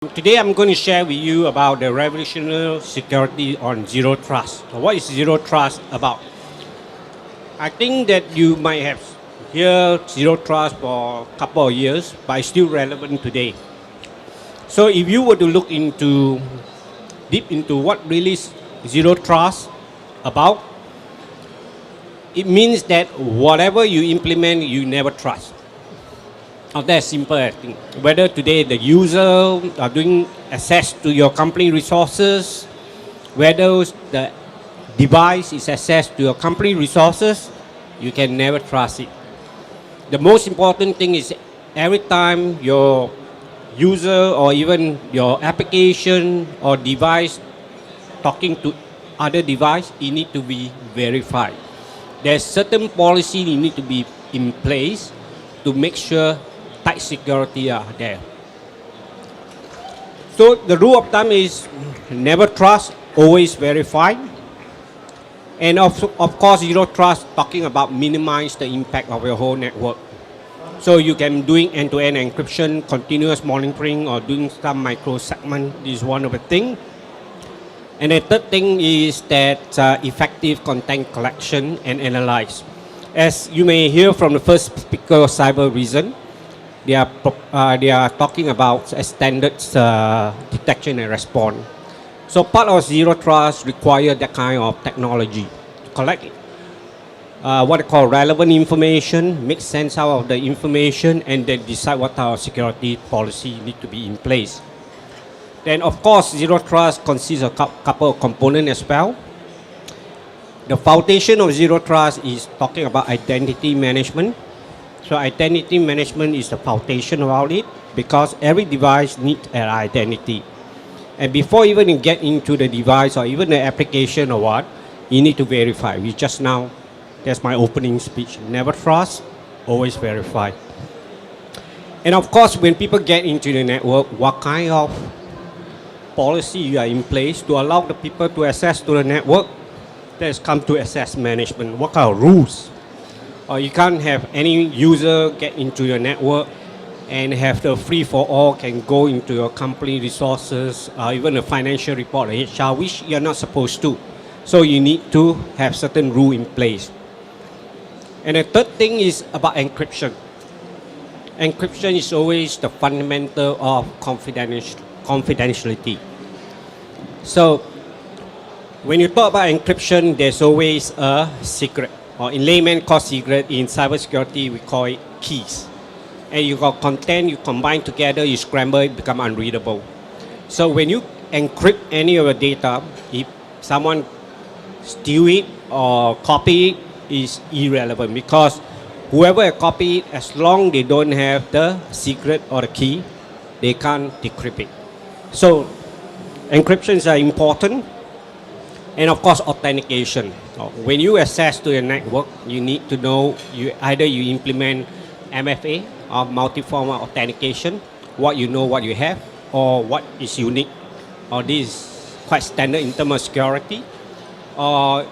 Today I'm going to share with you about the revolutionary security on zero trust. So what is zero trust about? I think that you might have heard zero trust for a couple of years, but it's still relevant today. So if you were to look into deep into what really is zero trust about, it means that whatever you implement, you never trust. Now that's simple, I think. Whether today the user are doing access to your company resources, whether the device is access to your company resources, you can never trust it. The most important thing is every time your user or even your application or device talking to other device, it need to be verified. There's certain policy you need to be in place to make sure tight security are there. So the rule of thumb is never trust, always verify. And of course, zero trust talking about minimize the impact of your whole network. So you can doing end-to-end encryption, continuous monitoring, or doing some micro segment. This is one of the thing. And the third thing is that effective content collection and analyze. As you may hear from the first speaker, cyber reason, they are talking about a standards detection and response. So part of zero trust require that kind of technology to collect what they call relevant information, make sense out of the information, and then decide what our security policy need to be in place. Then of course zero trust consists of a couple of components as well. The foundation of zero trust is talking about identity management. So identity management is the foundation about it because every device needs an identity. And before even you get into the device or even the application or what, you need to verify. We just now, that's my opening speech. Never trust, always verify. And of course, when people get into the network, what kind of policy you are in place to allow the people to access to the network? That's come to access management. What kind of rules? Or you can't have any user get into your network and have the free for all can go into your company resources, even a financial report, HR, which you're not supposed to. So you need to have certain rule in place. And the third thing is about encryption. Encryption is always the fundamental of confidentiality. So when you talk about encryption, there's always a secret. Or in layman called secret, in cybersecurity we call it keys. And you got content, you combine together, you scramble it, become unreadable. So when you encrypt any of your data, if someone steal it or copy it, is irrelevant because whoever copy it, as long they don't have the secret or the key, they can't decrypt it. So encryptions are important. And of course, authentication. When you access to your network, you need to know either you implement MFA or multi-form authentication, what you know what you have, or what is unique, or this is quite standard in terms of security. Or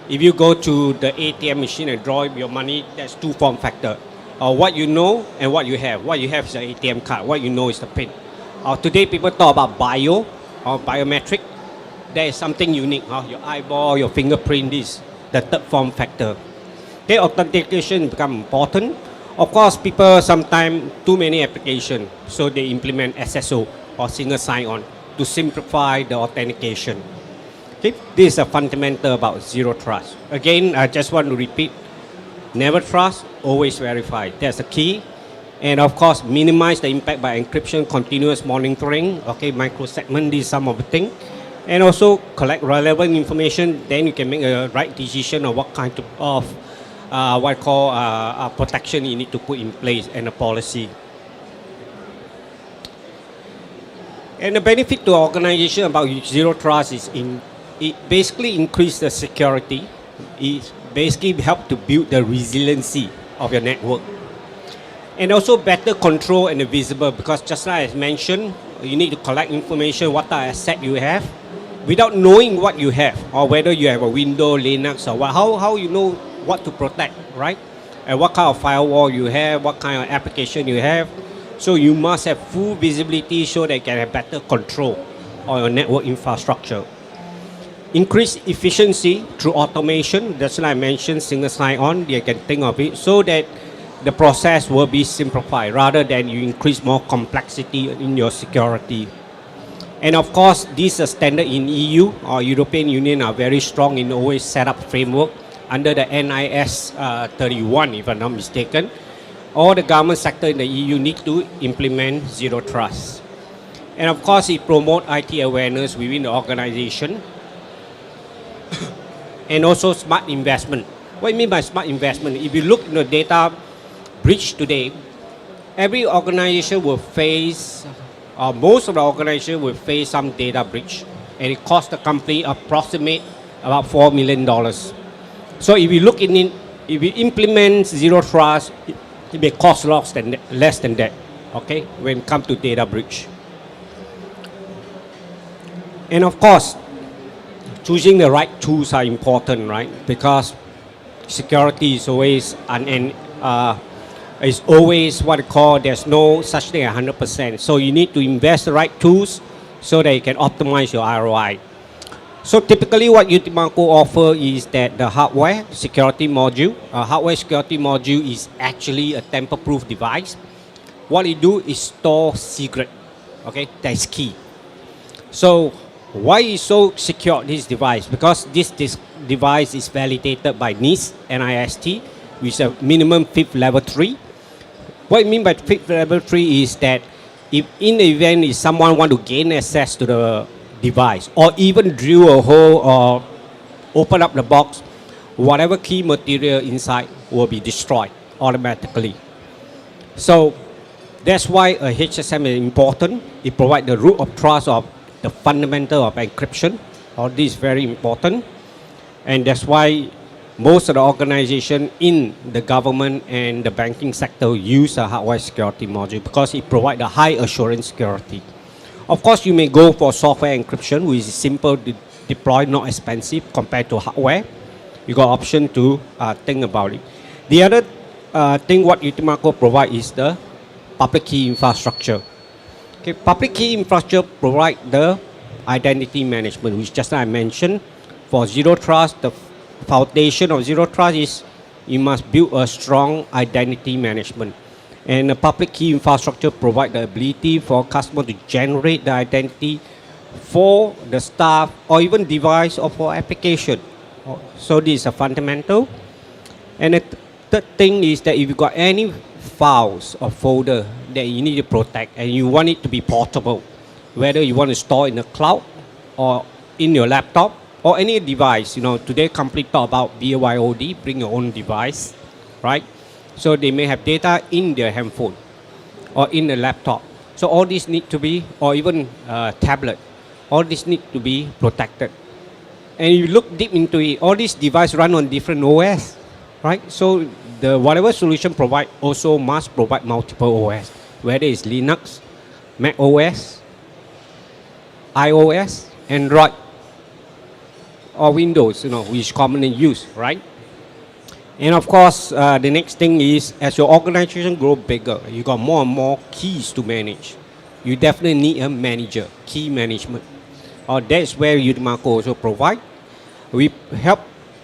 if you go to the ATM machine and draw your money, that's two form factor. Or what you know and what you have. What you have is the ATM card. What you know is the PIN. Today people talk about bio or biometric. There is something unique, your eyeball, your fingerprint, this, the third form factor. Okay, authentication become important. Of course, people sometimes too many applications, so they implement SSO or single sign-on to simplify the authentication. Okay, this is a fundamental about zero trust. Again, I just want to repeat, never trust, always verify. That's the key. And of course, minimize the impact by encryption, continuous monitoring, okay, micro segment, these some of the things. And also collect relevant information, then you can make a right decision of what kind of what I call protection you need to put in place and a policy. And the benefit to organization about zero trust is it basically increase the security. It basically help to build the resiliency of your network. And also better control and visible because just like I mentioned, you need to collect information, what are asset you have, without knowing what you have or whether you have a Windows, Linux or what, how you know what to protect, right? And what kind of firewall you have, what kind of application you have. So you must have full visibility so they can have better control on your network infrastructure. Increase efficiency through automation. That's why I mentioned single sign-on. You can think of it so that the process will be simplified rather than you increase more complexity in your security. And of course, this is standard in EU or European Union are very strong in always set up framework under the NIS 31, if I'm not mistaken. All the government sector in the EU need to implement zero trust. And of course, it promotes IT awareness within the organization. And also smart investment. What do you mean by smart investment? If you look in the data breach today, every organization will face, or most of the organization will face some data breach, and it costs the company approximate about $4 million. So if you look in it, if you implement zero trust, it may cost less than that, okay, when it comes to data breach. And of course, choosing the right tools are important, right? Because security is always is always what I call, there's no such thing as 100%. So you need to invest the right tools so that you can optimize your ROI. So typically what Utimaco offer is that the hardware security module. Hardware security module is actually a tamper-proof device. What it do is store secret, okay? That's key. So why is so secure this device? Because this device is validated by NIST, which is a minimum FIPS level 3. What I mean by FIPS level 3 is that if in the event if someone want to gain access to the device or even drill a hole or open up the box, whatever key material inside will be destroyed automatically. So that's why a HSM is important. It provides the root of trust of the fundamental of encryption. All this is very important. And that's why most of the organization in the government and the banking sector use a hardware security module because it provides a high assurance security. Of course, you may go for software encryption, which is simple to deploy, not expensive compared to hardware. You got option to think about it. The other thing what Utimaco provide is the public key infrastructure. Okay, public key infrastructure provide the identity management, which just I mentioned. For zero trust, the foundation of zero trust is you must build a strong identity management. And the public key infrastructure provide the ability for customer to generate the identity for the staff or even device or for application. So this is a fundamental. And the third thing is that if you got any files or folder that you need to protect and you want it to be portable, whether you want to store in the cloud or in your laptop or any device, today company talk about BYOD, bring your own device, right? So they may have data in their handphone or in the laptop. So all these need to be, or even tablet, all these need to be protected. And you look deep into it, all these devices run on different OS, right? So the whatever solution provide also must provide multiple OS, whether it's Linux, Mac OS, iOS, Android, or Windows, which is commonly used, right? And of course, the next thing is as your organization grow bigger, you got more and more keys to manage. You definitely need a manager, key management. Or that's where Utimaco also provide. We help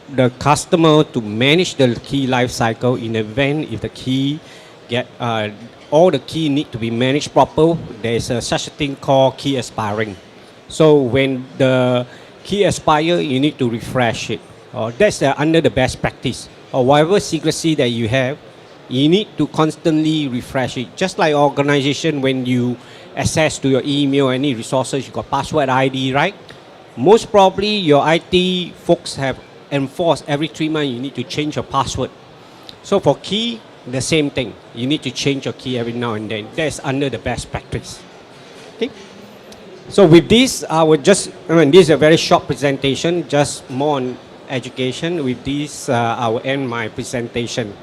the customer to manage the key life cycle in the event if the key get all the key need to be managed proper. There's such a thing called key expiring. So when the key expire, you need to refresh it. That's under the best practice. Or whatever secrecy that you have, you need to constantly refresh it. Just like organization, when you access to your email, any resources, you got password ID, right? Most probably your IT folks have enforced every 3 months you need to change your password. So for key, the same thing. You need to change your key every now and then. That's under the best practice. Okay. So with this, I would this is a very short presentation, just more on education. With this, I will end my presentation.